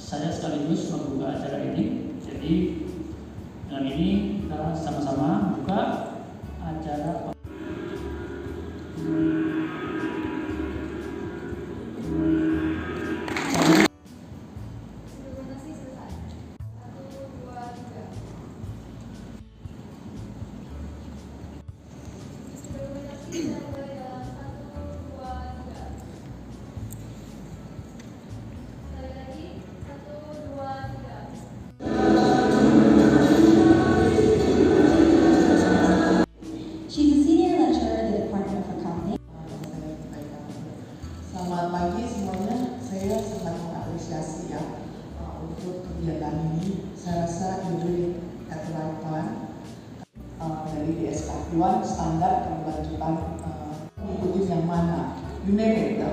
saya sekaligus membuka acara ini. Jadi dengan ini kita sama-sama buka acara. Selamat pagi semuanya, saya sangat mengapresiasi ya untuk kegiatan ini. Saya rasa ini at the right time. Dari DSK1 standar keberlanjutan mengikuti yang mana, you name it ya.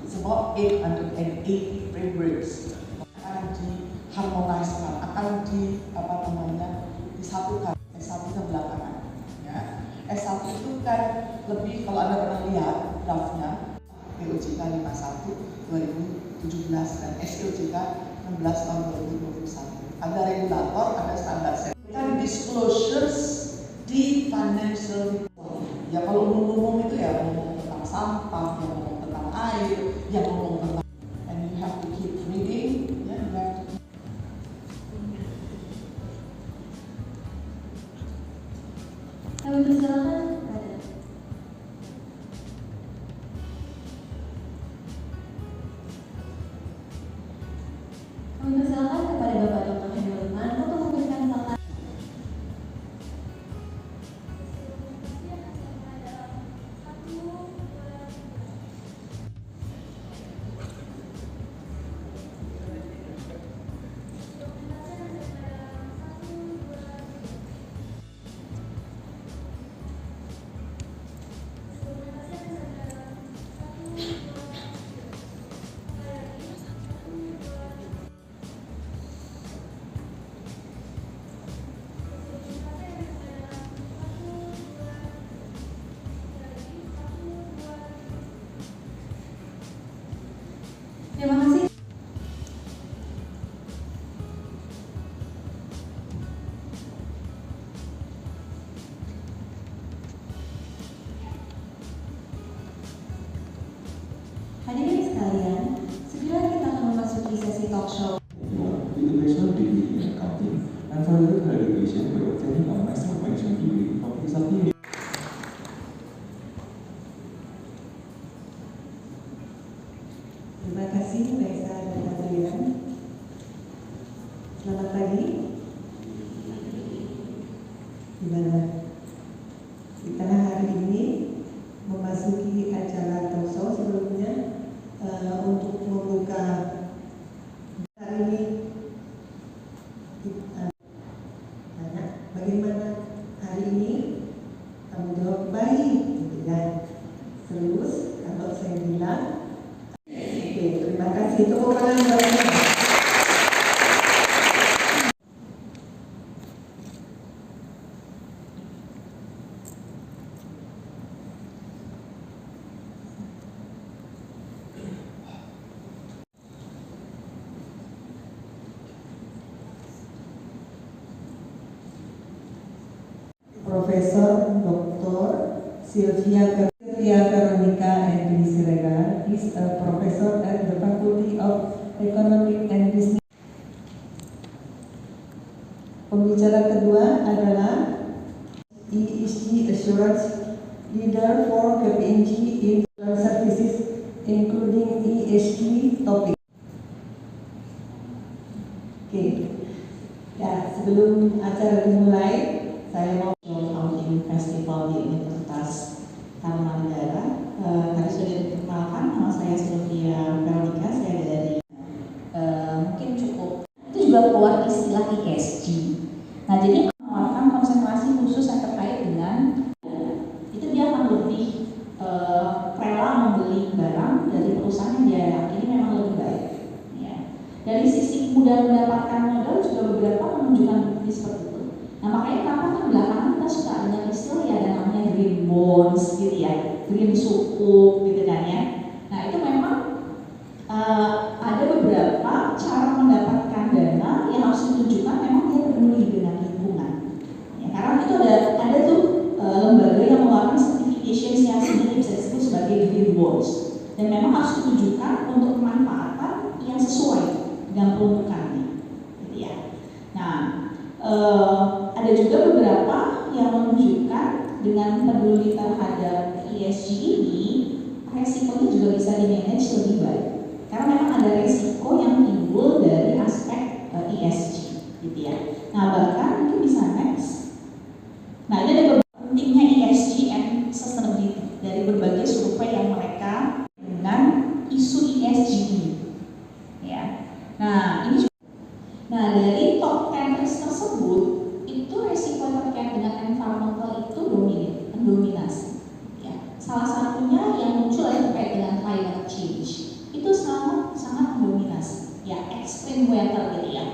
It's about 880 frameworks akan diharmoniskan, akan disatukan. S1 ke belakangan ya. S1 itu kan lebih, kalau Anda pernah lihat draftnya, POJK 51 2017 dan SOJK 16 tahun 2021. Ada regulator, ada standar sertifikat disclosures di financial report. Ya kalau ngomong itu ya ngomong tentang sampah, yang ngomong tentang air, yang ngomong tentang, and you have to keep reading, ya, you have to keep. Kami persilakan. Kami persilakan kepada Bapak Dr. Hendro Lukman untuk memberikan salam. Terima kasih. Hadirin sekalian, segera kita akan memasuki sesi talk show. With a bachelor degree in accounting and further education by obtaining a master of management degree from Trisakti. Terima kasih Mbak dan hadirin. Selamat pagi. Gimana? Kita hari ini memasuki acara talk show. Sebelumnya untuk membuka hari ini tanya bagaimana hari ini, kamu jawab baik, dan terus kalau saya bilang terima kasih. Tepuk tangan buat saya. Profesor Dr. Sylvia Veronica Endri Siregar is a professor at the Faculty of Economic and Business. Pembicara kedua adalah ESG Assurance Leader for KPMG in Services, including ESG topic. Oke, ya sebelum acara dimulai, saya mau Founding Festival di Universitas Tarumanegara. Tadi sudah diperkenalkan, nama saya Sylvia Veronica, saya dari mungkin cukup. Itu juga keluar istilah ESG. Nah, jadi menawarkan konsentrasi khusus yang terkait dengan itu dia akan lebih rela membeli barang dari perusahaan yang dia yakini memang lebih baik. Ya. Dari sisi mudah mendapatkan modal juga beberapa menunjukkan bukti seperti itu. Nah, makanya kenapa kan belakangan kita suka dengan istilah ya, ada namanya green bonds gitu ya, green sukuk gitu kan ya. Nah, itu memang ada beberapa cara mendapatkan dengan peruntukannya, gitu ya. Nah, ada juga beberapa yang menunjukkan dengan peduli terhadap ESG ini, resikonya juga bisa di-manage lebih baik. Karena memang ada resiko yang timbul dari aspek ESG, gitu ya. Nah, bahkan mungkin bisa next. Nah, ini ada beberapa pentingnya ESG and sustainability dari berbagai survei yang mereka dengan isu ESG ini, ya. Nah, ini juga. Nah, dari top 10 risk tersebut, itu resiko terkait dengan environmental itu mendominasi. Ya. Salah satunya yang muncul terkait dengan climate change, itu sangat mendominasi. Ya, extreme weather gitu ya.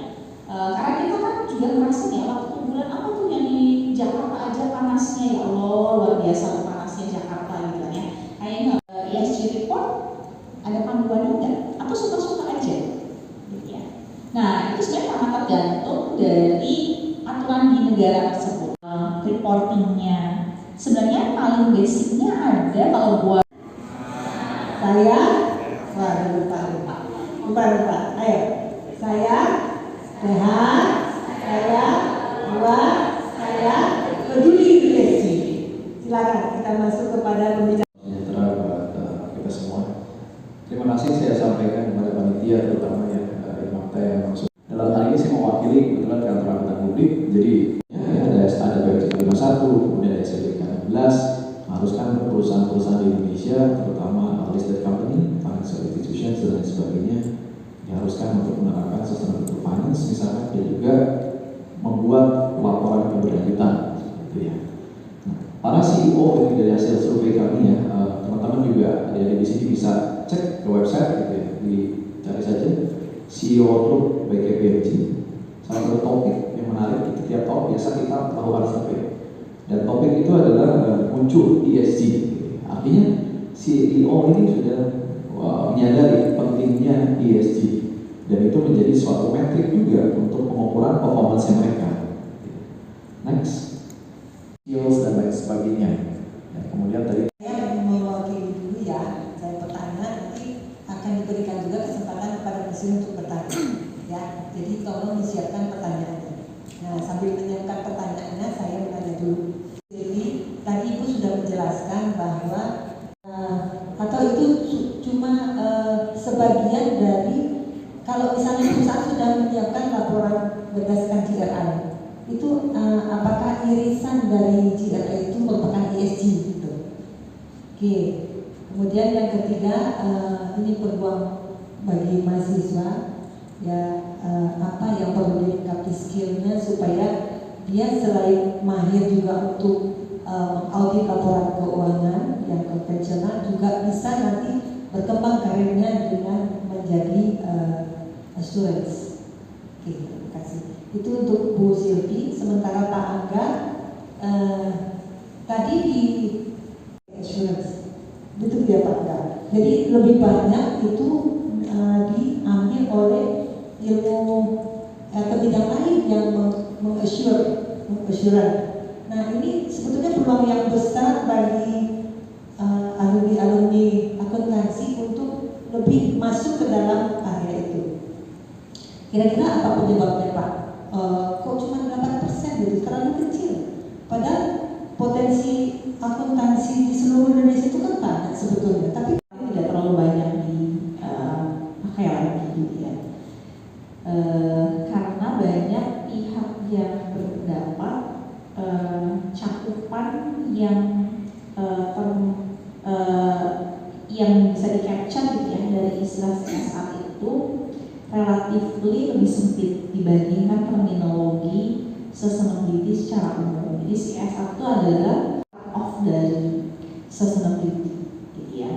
Karena kita kan juga merasa ya waktu bulan apa tuh yang di Jakarta aja panasnya, ya Allah luar biasa panasnya Jakarta gitu kan ya. Kayaknya ESG report ada panduannya enggak? Atau suka-suka aja? Gitu ya. Nah, itu sebenarnya sangat tergantung dari aturan di negara tersebut. Reportingnya sebenarnya paling basicnya ada kalau buat Saya, lupa. Ayo, saya sehat, saya kuat, saya peduli ESG. Silakan kita masuk kepada pembicara. Sejahtera buat kita semua. Terima kasih saya sampaikan kepada panitia terutama yang Makta yang langsung. Dalam hal ini saya mewakili kebetulan kantor angkutan publik. Jadi ada BPJS 51, kemudian ada SLK 16. Haruskan perusahaan-perusahaan di Indonesia, terutama listed company, financial institutions dan lain sebagainya, diharuskan untuk menerapkan sustainable finance, misalkan, dan juga membuat laporan keberlanjutan, gitu ya. Nah, para CEO ini dari hasil survei kami ya, teman-teman juga ada di sini bisa cek ke website, gitu ya, dicari saja CEO Group BKPMG. Salah satu topik yang menarik, tiap tahun biasa kita melakukan survei, dan topik itu adalah muncul ESG. Artinya CEO ini sudah menyadari pentingnya ESG, dan itu menjadi suatu metrik juga untuk pengukuran performance mereka. Next, skills dan lain sebagainya. Ya, kemudian tadi Saya mewakili dulu ya, saya bertanya, nanti akan diberikan juga kesempatan kepada presiden untuk bertanya. Ya, jadi tolong disiapkan pertanyaannya. Nah, sambil menyiapkan pertanyaannya, saya bertanya dulu. Jadi tadi Ibu sudah menjelaskan bahwa atau itu cuma sebagian dari, kalau misalnya perusahaan sudah menyiapkan laporan berdasarkan GRI, itu apakah irisan dari GRI itu merupakan ESG gitu? Oke. Kemudian yang ketiga, ini peluang bagi mahasiswa ya, apa yang perlu dilengkapi skillnya supaya dia selain mahir juga untuk audit laporan keuangan yang konvensional, juga bisa nanti berkembang karirnya dengan menjadi assurance. Oke, terima kasih. Itu untuk Bu Silvi. Sementara Pak Angga tadi di assurance, betul ya Pak Angga? Jadi lebih banyak itu diambil oleh ilmu ke bidang lain yang mengassurance. Nah, ini sebetulnya peluang yang besar bagi alumni akuntansi untuk lebih masuk ke dalam area itu. Kira-kira apa penyebabnya Pak? Kok cuma 8% gitu, terlalu kecil. Padahal potensi akuntansi di seluruh Indonesia itu kan banyak sebetulnya, tapi tidak terlalu banyak dipakai lagi gitu ya. Karena banyak pihak yang berpendapat cakupan yang bisa di-capture gitu ya dari istilah CSR itu relatif lebih sempit dibandingkan terminologi sustainability secara umum. Jadi CSR itu adalah part of dari sustainability gitu ya.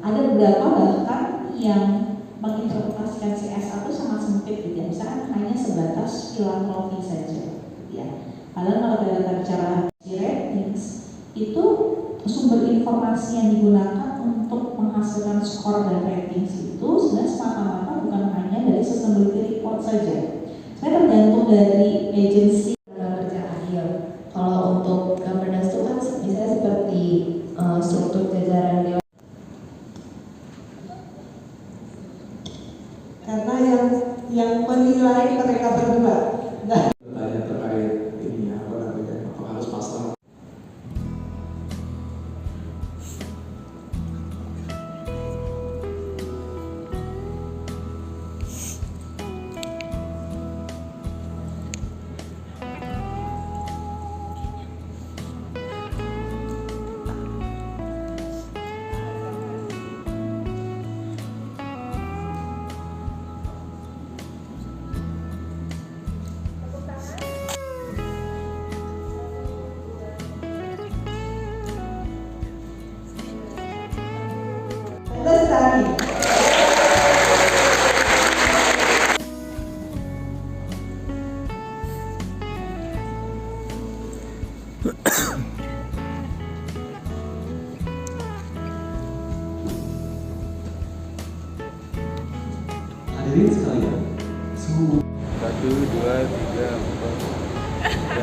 Ada beberapa bahkan yang menginterpretasikan CSR itu sangat sempit gitu ya. Misalkan hanya sebatas filantropi saja gitu ya. Padahal kalau kita bicara ratings itu sumber informasi yang digunakan untuk menghasilkan skor dan ratings itu sebenarnya semata-mata bukan hanya dari sustainability report saja. Saya tergantung dari agensi kerja adil. Kalau untuk governance itu kan misalnya seperti struktur jajaran dewan. karena yang menilai mereka berdua. Nah, Tanya terkait ini ya, apa namanya, apa harus pasrah. Lestari. Hadirin sekalian, 1, 2, 3, 4.